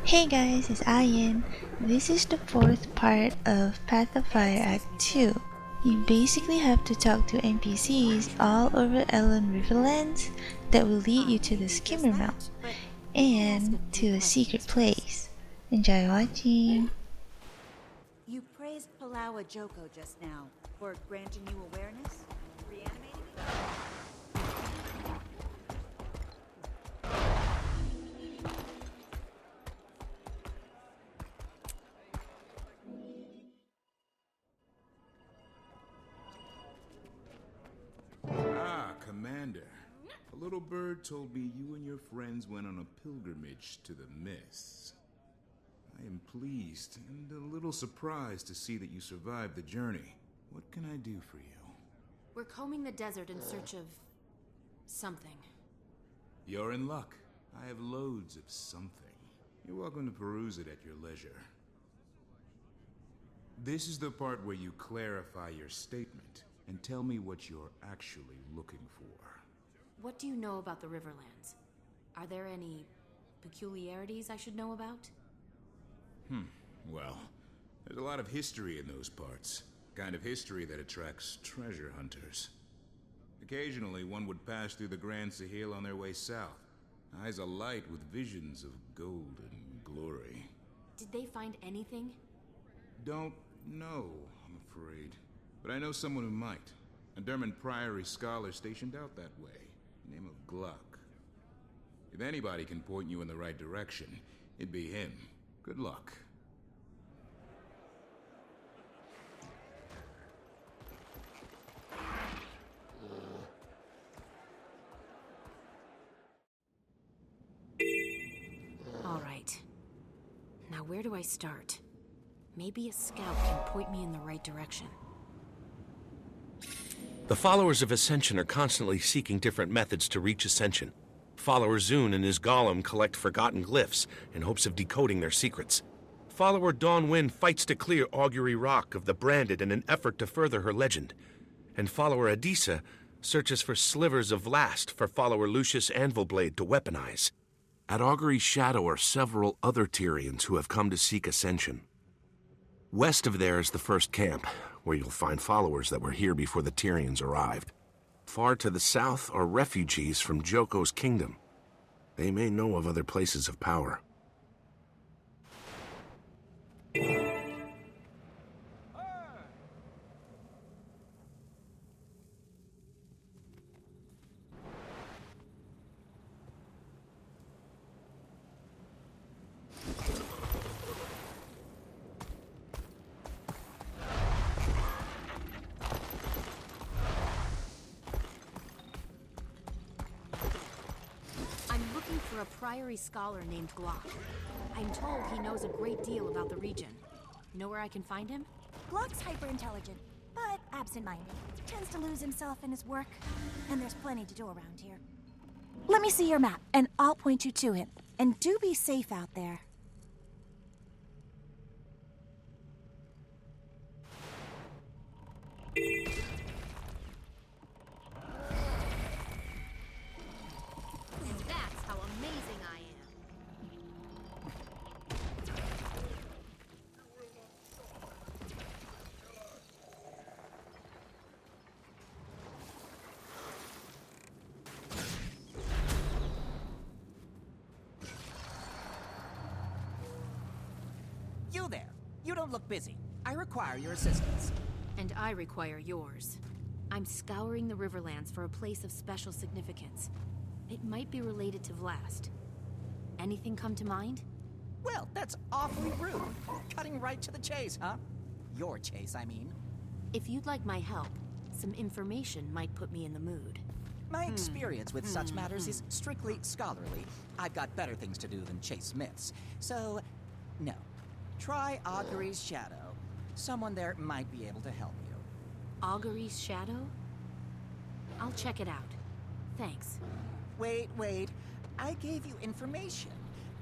Hey guys, it's Ayan. This is the fourth part of Path of Fire Act 2. You basically have to talk to NPCs all over Ellen Riverlands that will lead you to the Skimmer Mount and to a secret place. Enjoy watching! You praised Palawa Joko just now for granting you awareness? Reanimating you? Ah, Commander. A little bird told me you and your friends went on a pilgrimage to the mists. I am pleased and a little surprised to see that you survived the journey. What can I do for you? We're combing the desert in search of... something. You're in luck. I have loads of something. You're welcome to peruse it at your leisure. This is the part where you clarify your statement and tell me what you're actually looking for. What do you know about the Riverlands? Are there any peculiarities I should know about? Well, there's a lot of history in those parts. Kind of history that attracts treasure hunters. Occasionally, one would pass through the Grand Sahil on their way south. Eyes alight with visions of gold and glory. Did they find anything? Don't know, I'm afraid. But I know someone who might. A Derman Priory scholar stationed out that way. Name of Gluck. If anybody can point you in the right direction, it'd be him. Good luck. All right. Now where do I start? Maybe a scout can point me in the right direction. The followers of Ascension are constantly seeking different methods to reach Ascension. Follower Zune and his golem collect forgotten glyphs in hopes of decoding their secrets. Follower Dawnwind fights to clear Augury Rock of the Branded in an effort to further her legend. And follower Adisa searches for slivers of Last for follower Lucius Anvilblade to weaponize. At Augury's shadow are several other Tyrians who have come to seek Ascension. West of there is the first camp, where you'll find followers that were here before the Tyrians arrived. Far to the south are refugees from Joko's kingdom. They may know of other places of power. I'm looking for a Priory scholar named Gluck. I'm told he knows a great deal about the region. Know where I can find him? Gluck's hyper-intelligent, but absent-minded. Tends to lose himself in his work, and there's plenty to do around here. Let me see your map, and I'll point you to him. And do be safe out there. That's how amazing I am. You there! You don't look busy. I require your assistance. And I require yours. I'm scouring the Riverlands for a place of special significance. It might be related to Vlast. Anything come to mind? Well, that's awfully rude. Cutting right to the chase, huh? Your chase, I mean. If you'd like my help, some information might put me in the mood. My experience with such matters is strictly scholarly. I've got better things to do than chase myths. So, no. Try Augury's shadow. Someone there might be able to help you. Augury's shadow? I'll check it out. Thanks. Wait. I gave you information.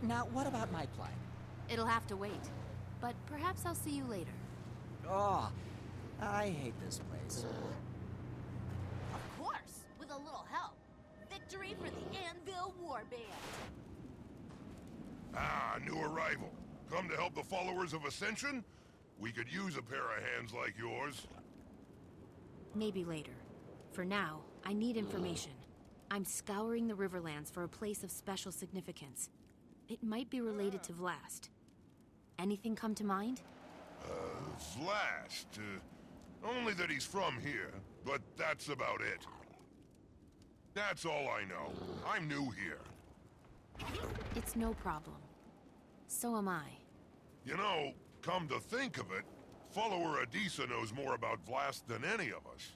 Now, what about my plight? It'll have to wait. But perhaps I'll see you later. Oh, I hate this place. Of course, with a little help. Victory for the Anvil Warband. Ah, new arrival. Come to help the followers of Ascension? We could use a pair of hands like yours. Maybe later. For now, I need information. I'm scouring the Riverlands for a place of special significance. It might be related to Vlast. Anything come to mind? Vlast. Only that he's from here, but that's about it. That's all I know. I'm new here. It's no problem. So am I. You know, come to think of it, follower Adisa knows more about Vlast than any of us.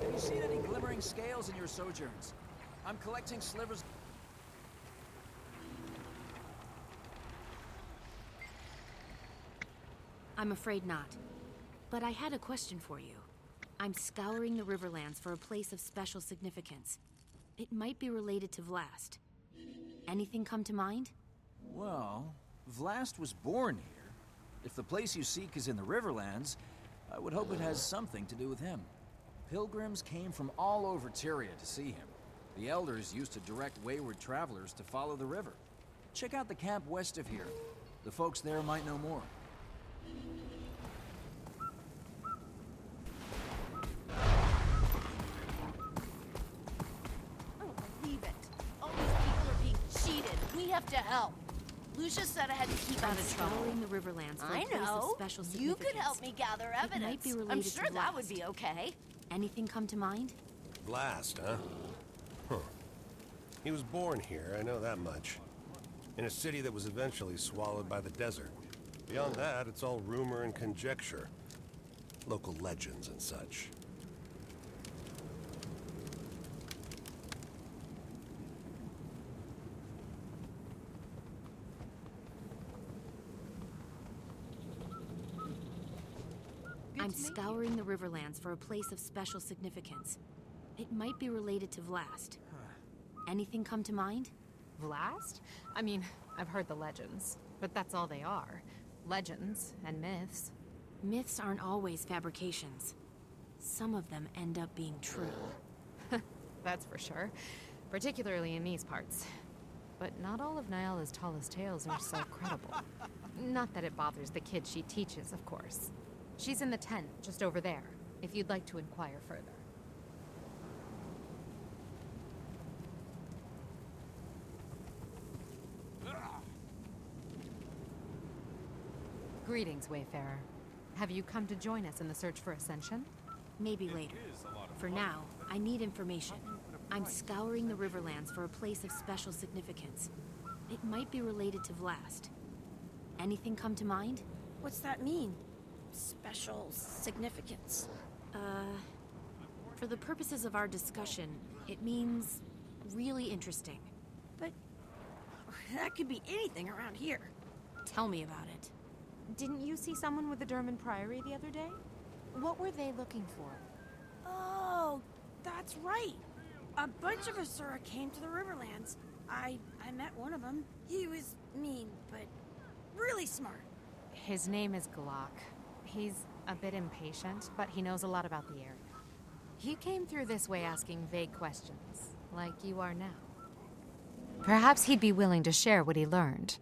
Have you seen any glimmering scales in your sojourns? I'm collecting slivers. I'm afraid not. But I had a question for you. I'm scouring the Riverlands for a place of special significance. It might be related to Vlast. Anything come to mind? Well, Vlast was born here. If the place you seek is in the Riverlands, I would hope it has something to do with him. Pilgrims came from all over Tyria to see him. The elders used to direct wayward travelers to follow the river. Check out the camp west of here. The folks there might know more. I don't believe it. All these people are being cheated. We have to help. Lucia said I had to keep out of trouble. Scouring the Riverlands for I a place of know. special You significance. could help me gather It evidence. might be I'm related sure to that would Vlast. be okay. Anything come to mind? Blast, huh? Huh. He was born here, I know that much. In a city that was eventually swallowed by the desert. Beyond that, it's all rumor and conjecture. Local legends and such. I'm scouring the Riverlands for a place of special significance. It might be related to Vlast. Anything come to mind? Vlast? I mean, I've heard the legends, but that's all they are. Legends and myths. Myths aren't always fabrications. Some of them end up being true. That's for sure. Particularly in these parts. But not all of Nyala's tallest tales are so credible. Not that it bothers the kid she teaches, of course. She's in the tent, just over there, if you'd like to inquire further. Greetings, Wayfarer. Have you come to join us in the search for Ascension? Maybe later. For now, I need information. I'm scouring the Riverlands for a place of special significance. It might be related to Vlast. Anything come to mind? What's that mean? Special significance. For the purposes of our discussion, it means really interesting. But that could be anything around here. Tell me about it. Didn't you see someone with the Derman Priory the other day? What were they looking for? Oh, that's right. A bunch of Asura came to the Riverlands. I met one of them. He was mean, but really smart. His name is Gluck. He's a bit impatient, but he knows a lot about the area. He came through this way asking vague questions, like you are now. Perhaps he'd be willing to share what he learned.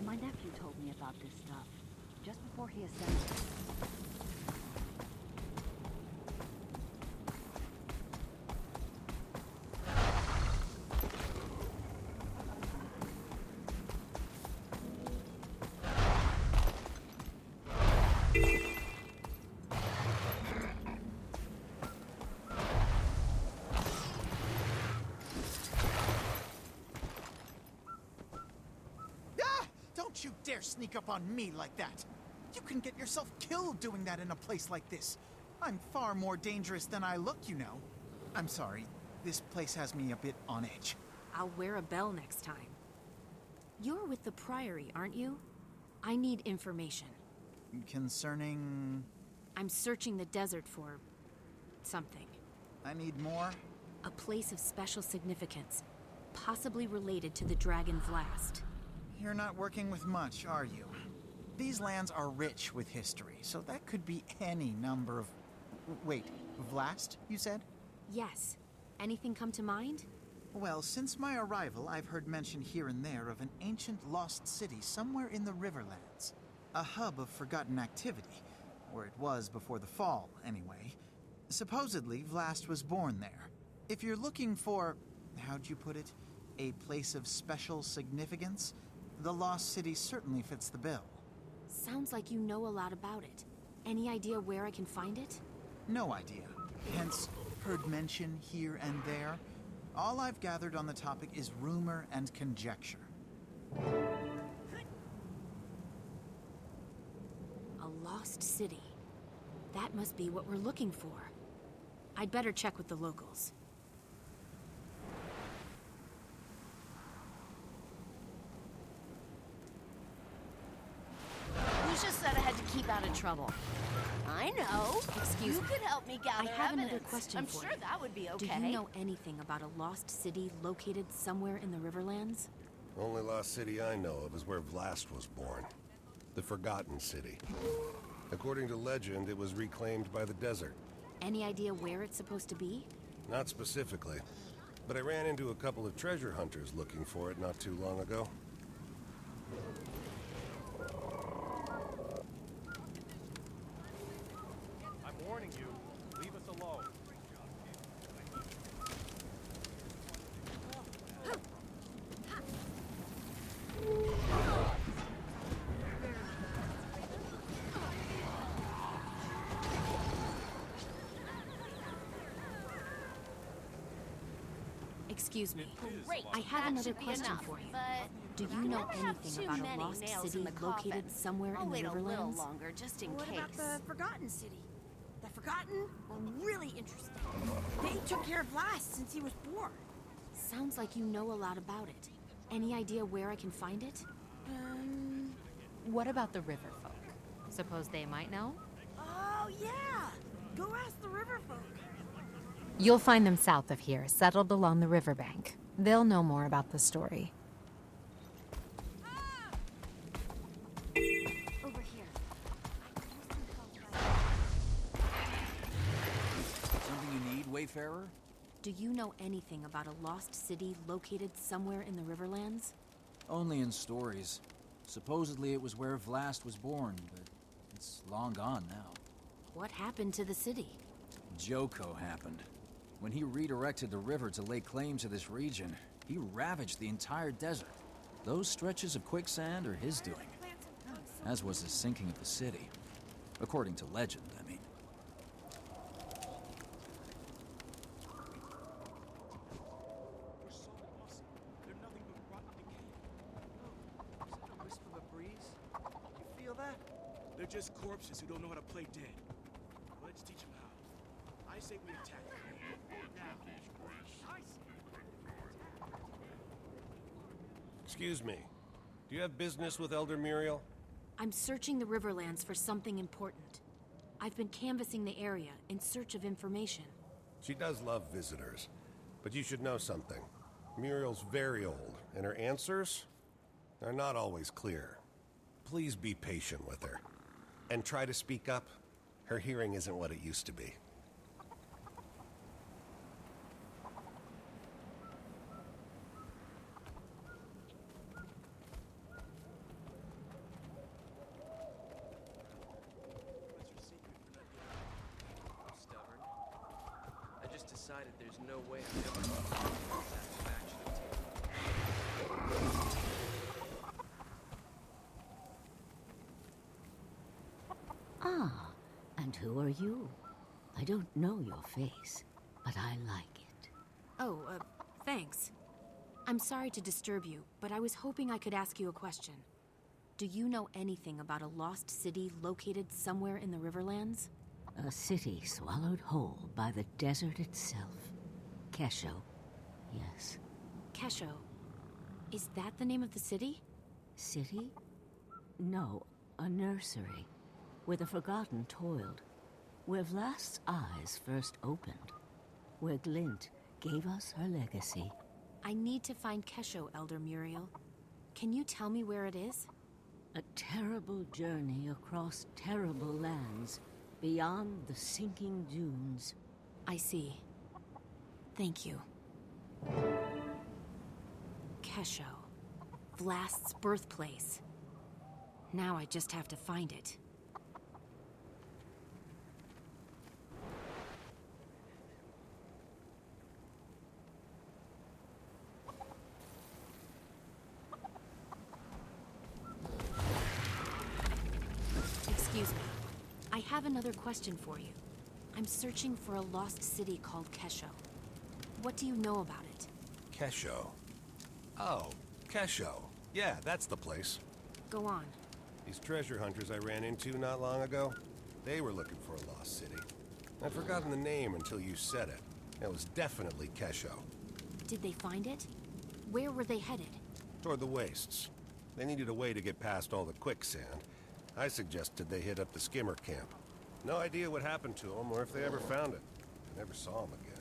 My nephew told me about this stuff, just before he ascended. Don't you dare sneak up on me like that! You can get yourself killed doing that in a place like this. I'm far more dangerous than I look, you know. I'm sorry, this place has me a bit on edge. I'll wear a bell next time. You're with the Priory, aren't you? I need information. Concerning... I'm searching the desert for... something. I need more? A place of special significance, possibly related to the Dragon Vlast. You're not working with much, are you? These lands are rich with history, so that could be any number of... Wait, Vlast, you said? Yes. Anything come to mind? Well, since my arrival, I've heard mention here and there of an ancient lost city somewhere in the Riverlands. A hub of forgotten activity, or it was before the fall, anyway. Supposedly, Vlast was born there. If you're looking for, how'd you put it, a place of special significance, the lost city certainly fits the bill. Sounds like you know a lot about it. Any idea where I can find it? No idea. Hence, heard mention here and there. All I've gathered on the topic is rumor and conjecture. A lost city. That must be what we're looking for. I'd better check with the locals. Lucia said I had to keep out of trouble. I know. Excuse you me. could help me gather I have evidence. another question I'm for sure you. that would be okay. Do you know anything about a lost city located somewhere in the Riverlands? Only lost city I know of is where Vlast was born. The Forgotten City. According to legend, it was reclaimed by the desert. Any idea where it's supposed to be? Not specifically, but I ran into a couple of treasure hunters looking for it not too long ago. I'm warning you, leave us alone. Excuse me. Great. I have that another should be question enough, for you. But Do you I know never have anything too about a many lost nails in city the coffin. located somewhere I'll in the wait a little Riverlands? longer just in What case. about the Forgotten City? The Forgotten were really interesting. They took care of Vlast since he was born. Sounds like you know a lot about it. Any idea where I can find it? What about the river folk? Suppose they might know? Oh, yeah! Go ask the river folk. You'll find them south of here, settled along the riverbank. They'll know more about the story. Over here. Something you need, Wayfarer? Do you know anything about a lost city located somewhere in the Riverlands? Only in stories. Supposedly it was where Vlast was born, but it's long gone now. What happened to the city? Joko happened. When he redirected the river to lay claim to this region, he ravaged the entire desert. Those stretches of quicksand are his doing, as was the sinking of the city. According to legend, I mean. Wisp of a breeze? You feel that? They're just corpses who don't know how to play dead. Let's teach them how. I say we attack them. Excuse me. Do you have business with Elder Muriel? I'm searching the Riverlands for something important. I've been canvassing the area in search of information. She does love visitors. But you should know something. Muriel's very old, and her answers are not always clear. Please be patient with her. And try to speak up. Her hearing isn't what it used to be. Stubborn. I just decided there's no way I'm ever going to get the satisfaction of Ah, and who are you? I don't know your face, but I like it. Oh, thanks. I'm sorry to disturb you, but I was hoping I could ask you a question. Do you know anything about a lost city located somewhere in the Riverlands? A city swallowed whole by the desert itself. Kesho. Yes. Kesho. Is that the name of the city? City? No, a nursery, where the forgotten toiled, where Vlast's eyes first opened, where Glint gave us her legacy. I need to find Kesho, Elder Muriel. Can you tell me where it is? A terrible journey across terrible lands, beyond the sinking dunes. I see. Thank you. Kesho. Vlast's birthplace. Now I just have to find it. Excuse me. I have another question for you. I'm searching for a lost city called Kesho. What do you know about it? Kesho. Oh, Kesho. Yeah, that's the place. Go on. These treasure hunters I ran into not long ago, they were looking for a lost city. I'd forgotten the name until you said it. It was definitely Kesho. Did they find it? Where were they headed? Toward the wastes. They needed a way to get past all the quicksand. I suggested they hit up the skimmer camp. No idea what happened to them or if they ever found it. I never saw them again.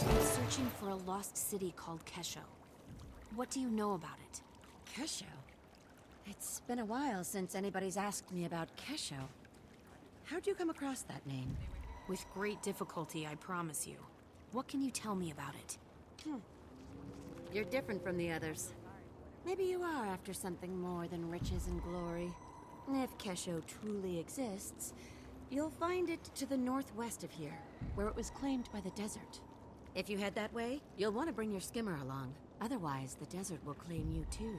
I'm searching for a lost city called Kesho. What do you know about it? Kesho? It's been a while since anybody's asked me about Kesho. How'd you come across that name? With great difficulty, I promise you. What can you tell me about it? You're different from the others. Maybe you are after something more than riches and glory. If Kesho truly exists, you'll find it to the northwest of here, where it was claimed by the desert. If you head that way, you'll want to bring your skimmer along. Otherwise, the desert will claim you too.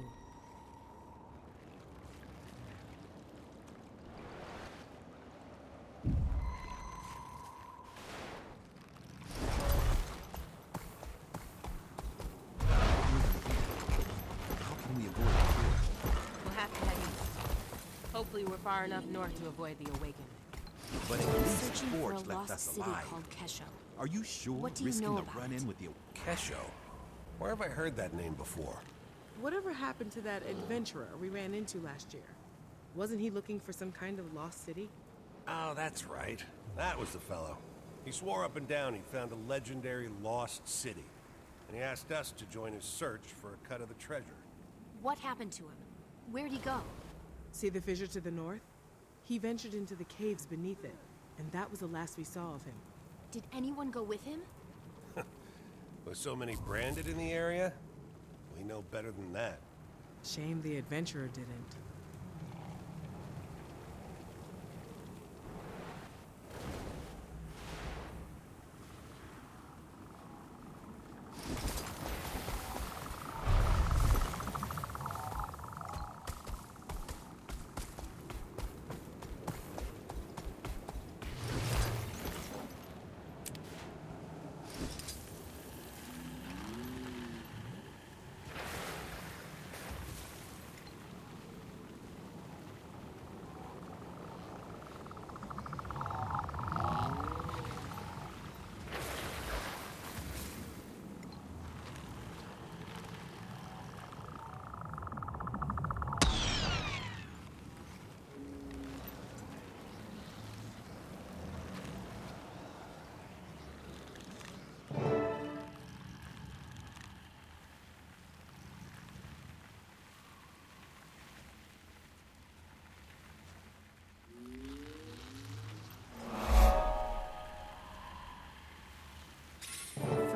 We'll have to head east. Hopefully we're far enough north to avoid the awakening. But at I'm least searching for a Forged left lost us city alive. called Kesho. Are you sure What do you risking know a about run-in with the... Kesho? Where have I heard that name before? Whatever happened to that adventurer we ran into last year? Wasn't he looking for some kind of lost city? Oh, that's right. That was the fellow. He swore up and down he found a legendary lost city. And he asked us to join his search for a cut of the treasure. What happened to him? Where'd he go? See the fissure to the north? He ventured into the caves beneath it, and that was the last we saw of him. Did anyone go with him? With so many branded in the area, we know better than that. Shame the adventurer didn't.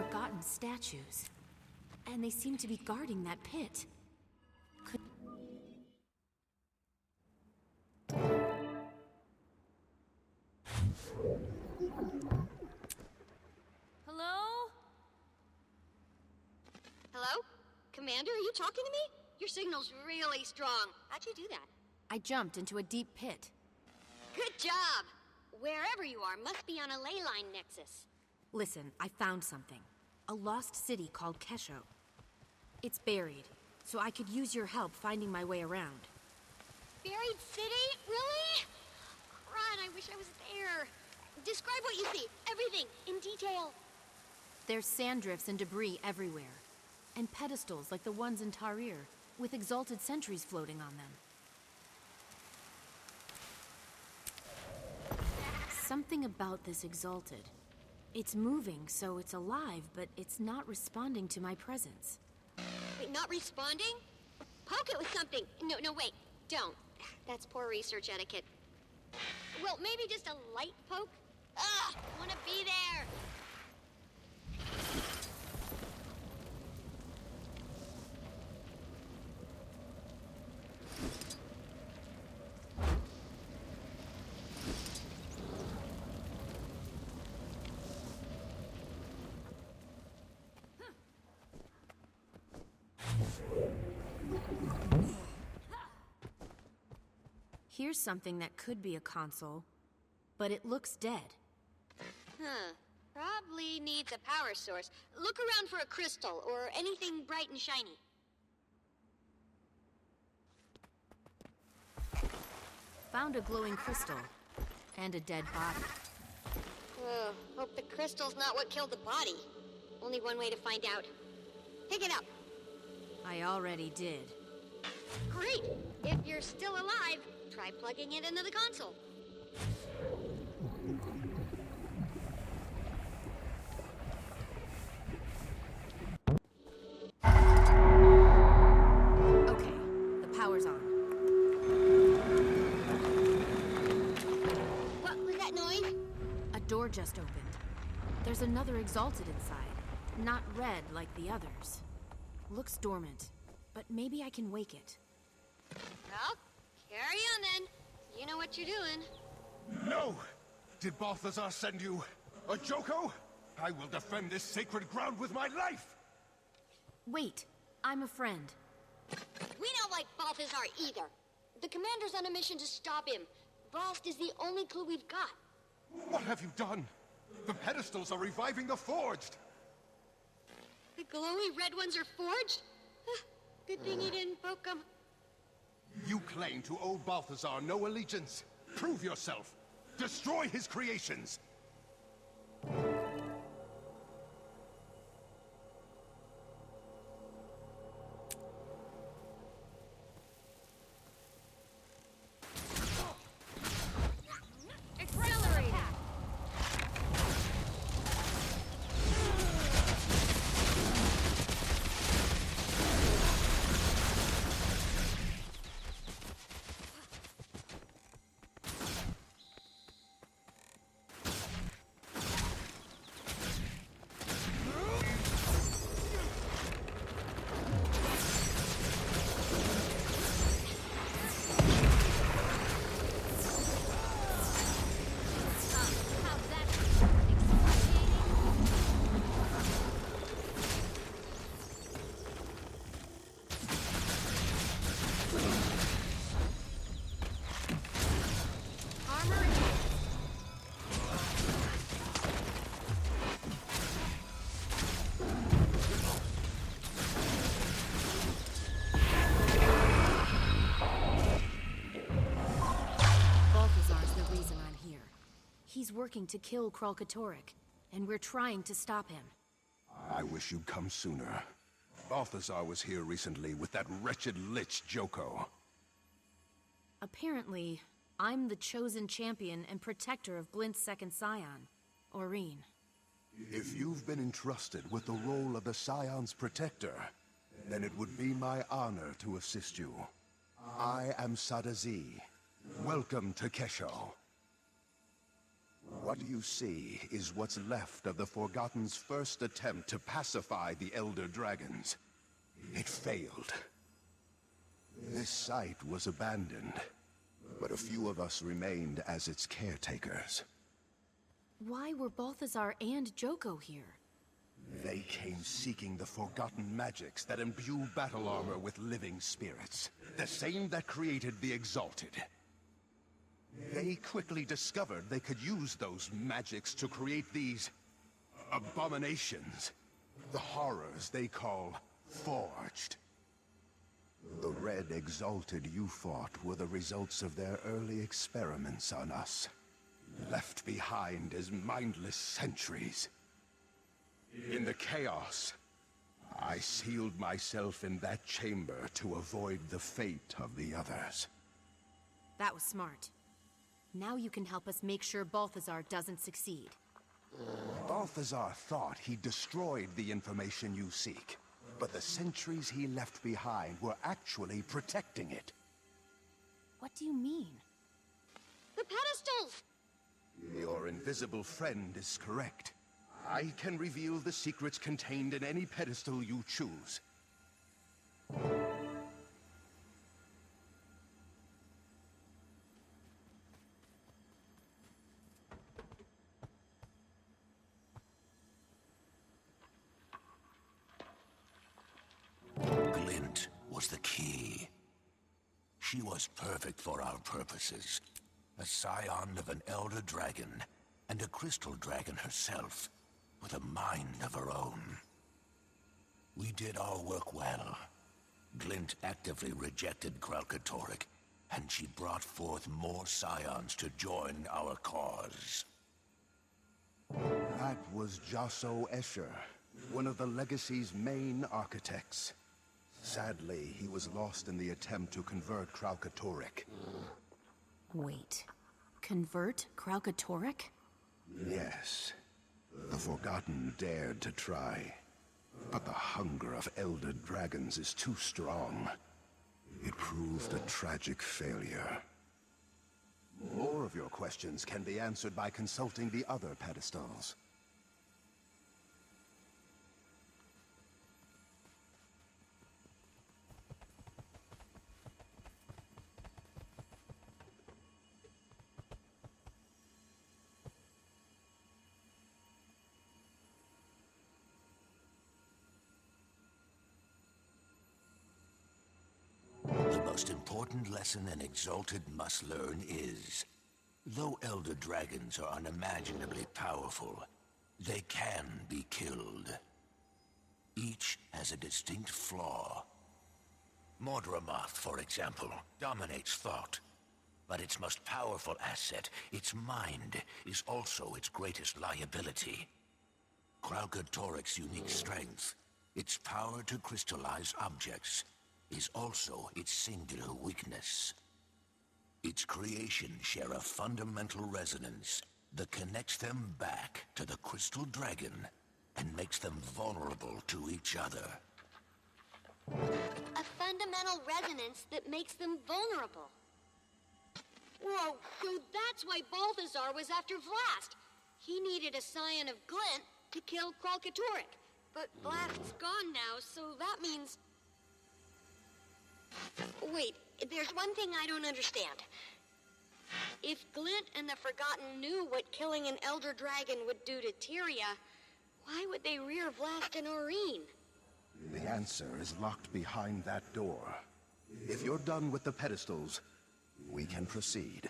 Forgotten statues. And they seem to be guarding that pit. Could... Commander, are you talking to me? Your signal's really strong. How'd you do that? I jumped into a deep pit. Good job! Wherever you are must be on a ley line nexus. Listen, I found something. A lost city called Kesho. It's buried, so I could use your help finding my way around. Buried city? Really? Crud, I wish I was there. Describe what you see. Everything, in detail. There's sand drifts and debris everywhere. And pedestals like the ones in Tarir, with exalted sentries floating on them. Something about this exalted. It's moving, so it's alive, but it's not responding to my presence. Wait, not responding? Poke it with something. No, wait. Don't. That's poor research etiquette. Well, maybe just a light poke? Ugh, wanna be there. Here's something that could be a console, but it looks dead. Huh. Probably needs a power source. Look around for a crystal or anything bright and shiny. Found a glowing crystal and a dead body. Hope the crystal's not what killed the body. Only one way to find out. Pick it up. I already did. Great! If you're still alive, try plugging it into the console. Okay, the power's on. What was that noise? A door just opened. There's another exalted inside. Not red like the others. Looks dormant, but maybe I can wake it. Well, carry on then. You know what you're doing. No! Did Balthazar send you a Joko? I will defend this sacred ground with my life! Wait, I'm a friend. We don't like Balthazar either. The commander's on a mission to stop him. Balst is the only clue we've got. What have you done? The pedestals are reviving the Forged! The glowy red ones are forged? Good thing he didn't poke them. You claim to owe Balthazar no allegiance. Prove yourself. Destroy his creations. Accelerate! He's working to kill Kralkatorrik, and we're trying to stop him. I wish you'd come sooner. Balthazar was here recently with that wretched lich Joko. Apparently, I'm the chosen champion and protector of Glint's second scion, Aurene. If you've been entrusted with the role of the Scion's protector, then it would be my honor to assist you. I am Sadazi. Welcome to Kesho. What you see is what's left of the Forgotten's first attempt to pacify the Elder Dragons. It failed. This site was abandoned, but a few of us remained as its caretakers. Why were Balthazar and Joko here? They came seeking the forgotten magics that imbue battle armor with living spirits. The same that created the Exalted. They quickly discovered they could use those magics to create these abominations. The horrors they call Forged. The Red Exalted you fought were the results of their early experiments on us. Left behind as mindless sentries. In the chaos, I sealed myself in that chamber to avoid the fate of the others. That was smart. Now you can help us make sure Balthazar doesn't succeed. Balthazar thought he destroyed the information you seek, but the sentries he left behind were actually protecting it. What do you mean? The pedestals! Your invisible friend is correct. I can reveal the secrets contained in any pedestal you choose. Glint was the key. She was perfect for our purposes. A scion of an elder dragon, and a crystal dragon herself, with a mind of her own. We did our work well. Glint actively rejected Kralkatorrik, and she brought forth more scions to join our cause. That was Josso Escher, one of the Legacy's main architects. Sadly, he was lost in the attempt to convert Kralkatorrik. Wait. Convert Kralkatorrik? Yes. The Forgotten dared to try. But the hunger of elder dragons is too strong. It proved a tragic failure. More of your questions can be answered by consulting the other pedestals. The most important lesson an Exalted must learn is, though Elder Dragons are unimaginably powerful, they can be killed. Each has a distinct flaw. Mordramoth, for example, dominates thought. But its most powerful asset, its mind, is also its greatest liability. Kralkatorrik's unique strength, its power to crystallize objects, is also its singular weakness. Its creations share a fundamental resonance that connects them back to the Crystal Dragon and makes them vulnerable to each other. A fundamental resonance that makes them vulnerable. Whoa, so that's why Balthazar was after Vlast. He needed a scion of Glint to kill Kralkatorrik. But Vlast's gone now, so that means... Wait, there's one thing I don't understand. If Glint and the Forgotten knew what killing an Elder Dragon would do to Tyria, why would they rear Vlast and Aurene? The answer is locked behind that door. If you're done with the pedestals, we can proceed.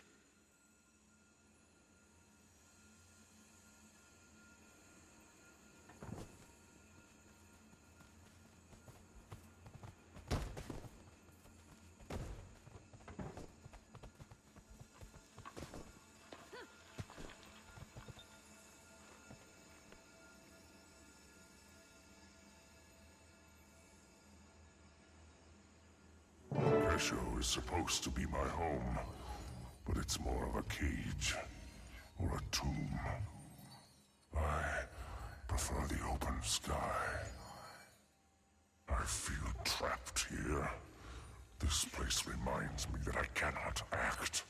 Kesho is supposed to be my home, but it's more of a cage, or a tomb. I prefer the open sky. I feel trapped here. This place reminds me that I cannot act,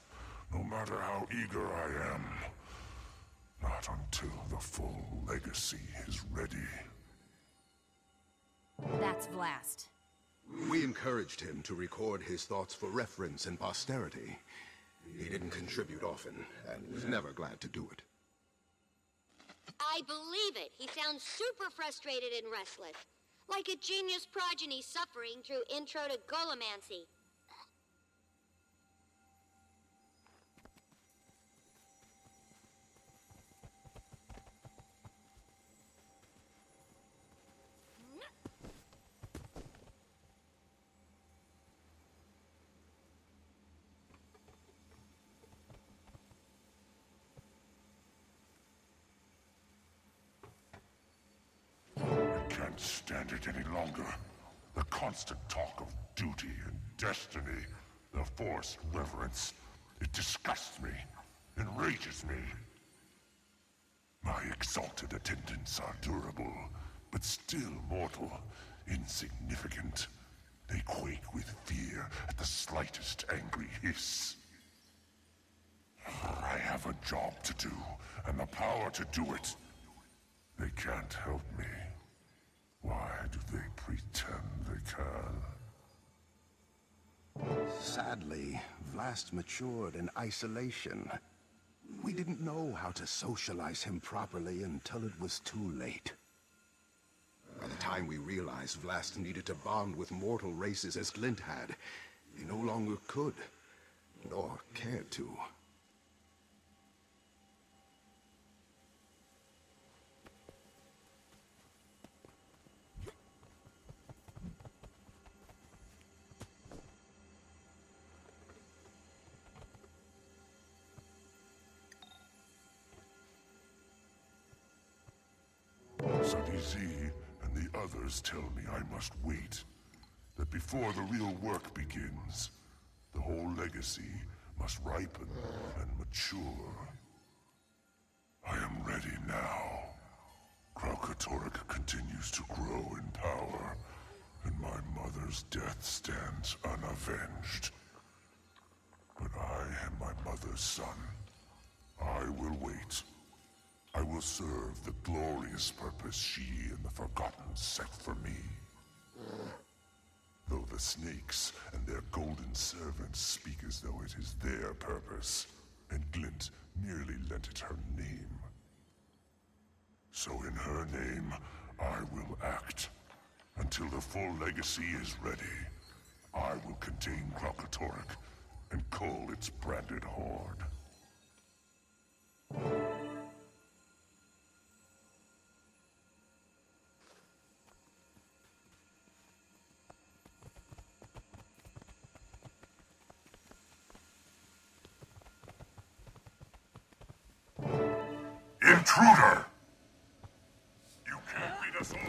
no matter how eager I am. Not until the full legacy is ready. That's Vlast. We encouraged him to record his thoughts for reference and posterity. He didn't contribute often, and was never glad to do it. I believe it. He sounds super frustrated and restless. Like a genius progeny suffering through intro to Golomancy. I can't stand it any longer. The constant talk of duty and destiny, the forced reverence. It disgusts me, enrages me. My exalted attendants are durable, but still mortal, insignificant. They quake with fear at the slightest angry hiss. I have a job to do, and the power to do it. They can't help me. Why do they pretend they can? Sadly, Vlast matured in isolation. We didn't know how to socialize him properly until it was too late. By the time we realized Vlast needed to bond with mortal races as Glint had, he no longer could, nor cared to. Sunny Z and the others tell me I must wait. That before the real work begins, the whole legacy must ripen and mature. I am ready now. Kralkatorrik continues to grow in power, and my mother's death stands unavenged. But I am my mother's son. I will wait. I will serve the glorious purpose she and the Forgotten set for me. Though the snakes and their golden servants speak as though it is their purpose, and Glint merely lent it her name. So in her name, I will act. Until the full legacy is ready, I will contain Kralkatorrik and cull its branded horde. Intruder! You can't beat us all!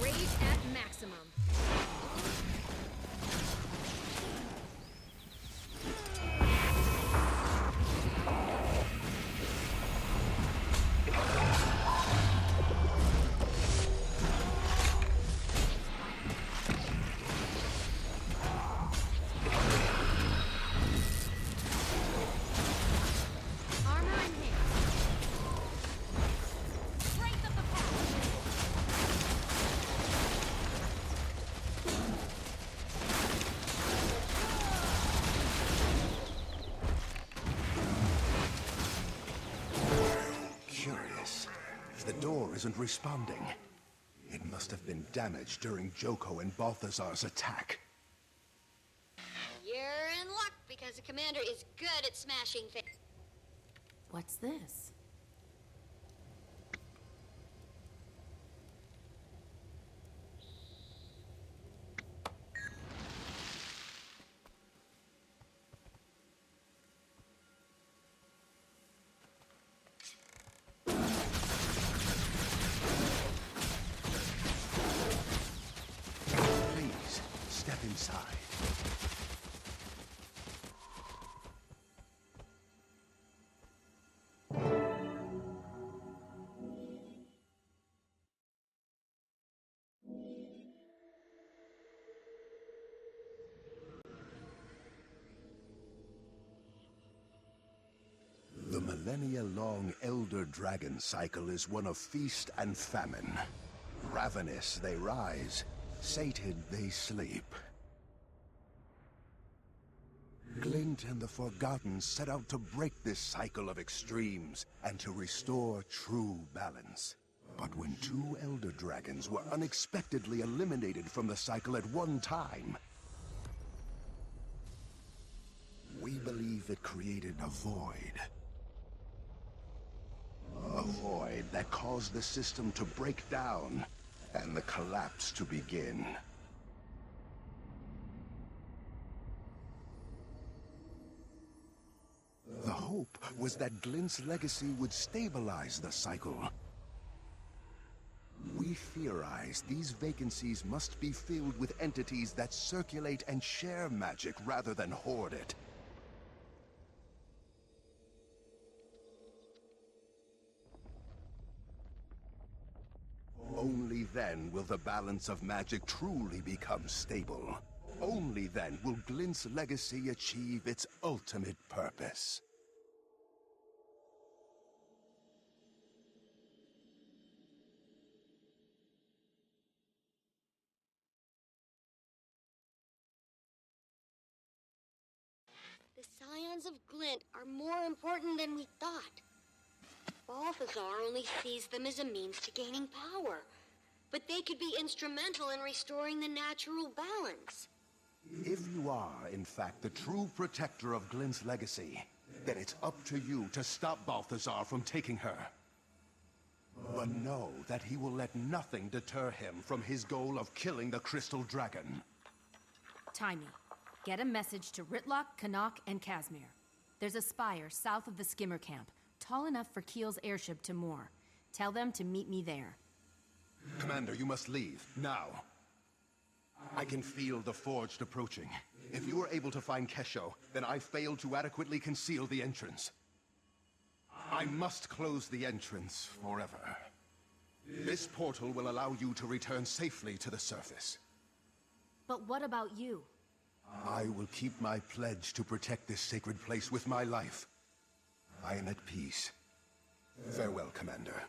Rage at maximum. Armor in hand. Strength of the path. Curious. The door isn't responding. It must have been damaged during Joko and Balthazar's attack. You're in luck, because the commander is good at smashing things. What's this? Please, step inside. The millennia-long Elder Dragon cycle is one of feast and famine. Ravenous they rise, sated they sleep. Glint and the Forgotten set out to break this cycle of extremes and to restore true balance. But when two Elder Dragons were unexpectedly eliminated from the cycle at one time, we believe it created a void. A void that caused the system to break down and the collapse to begin. The hope was that Glint's legacy would stabilize the cycle. We theorize these vacancies must be filled with entities that circulate and share magic rather than hoard it. Only then will the balance of magic truly become stable. Only then will Glint's legacy achieve its ultimate purpose. The scions of Glint are more important than we thought. Balthazar only sees them as a means to gaining power, but they could be instrumental in restoring the natural balance. If you are, in fact, the true protector of Glint's legacy, then it's up to you to stop Balthazar from taking her. But know that he will let nothing deter him from his goal of killing the Crystal Dragon. Timey, get a message to Ritlock, Canuck, and Casimir. There's a spire south of the skimmer camp, tall enough for Keel's airship to moor. Tell them to meet me there. Commander, you must leave, now. I can feel the Forged approaching. If you are able to find Kesho, then I failed to adequately conceal the entrance. I must close the entrance forever. This portal will allow you to return safely to the surface. But what about you? I will keep my pledge to protect this sacred place with my life. I am at peace. Farewell, Commander.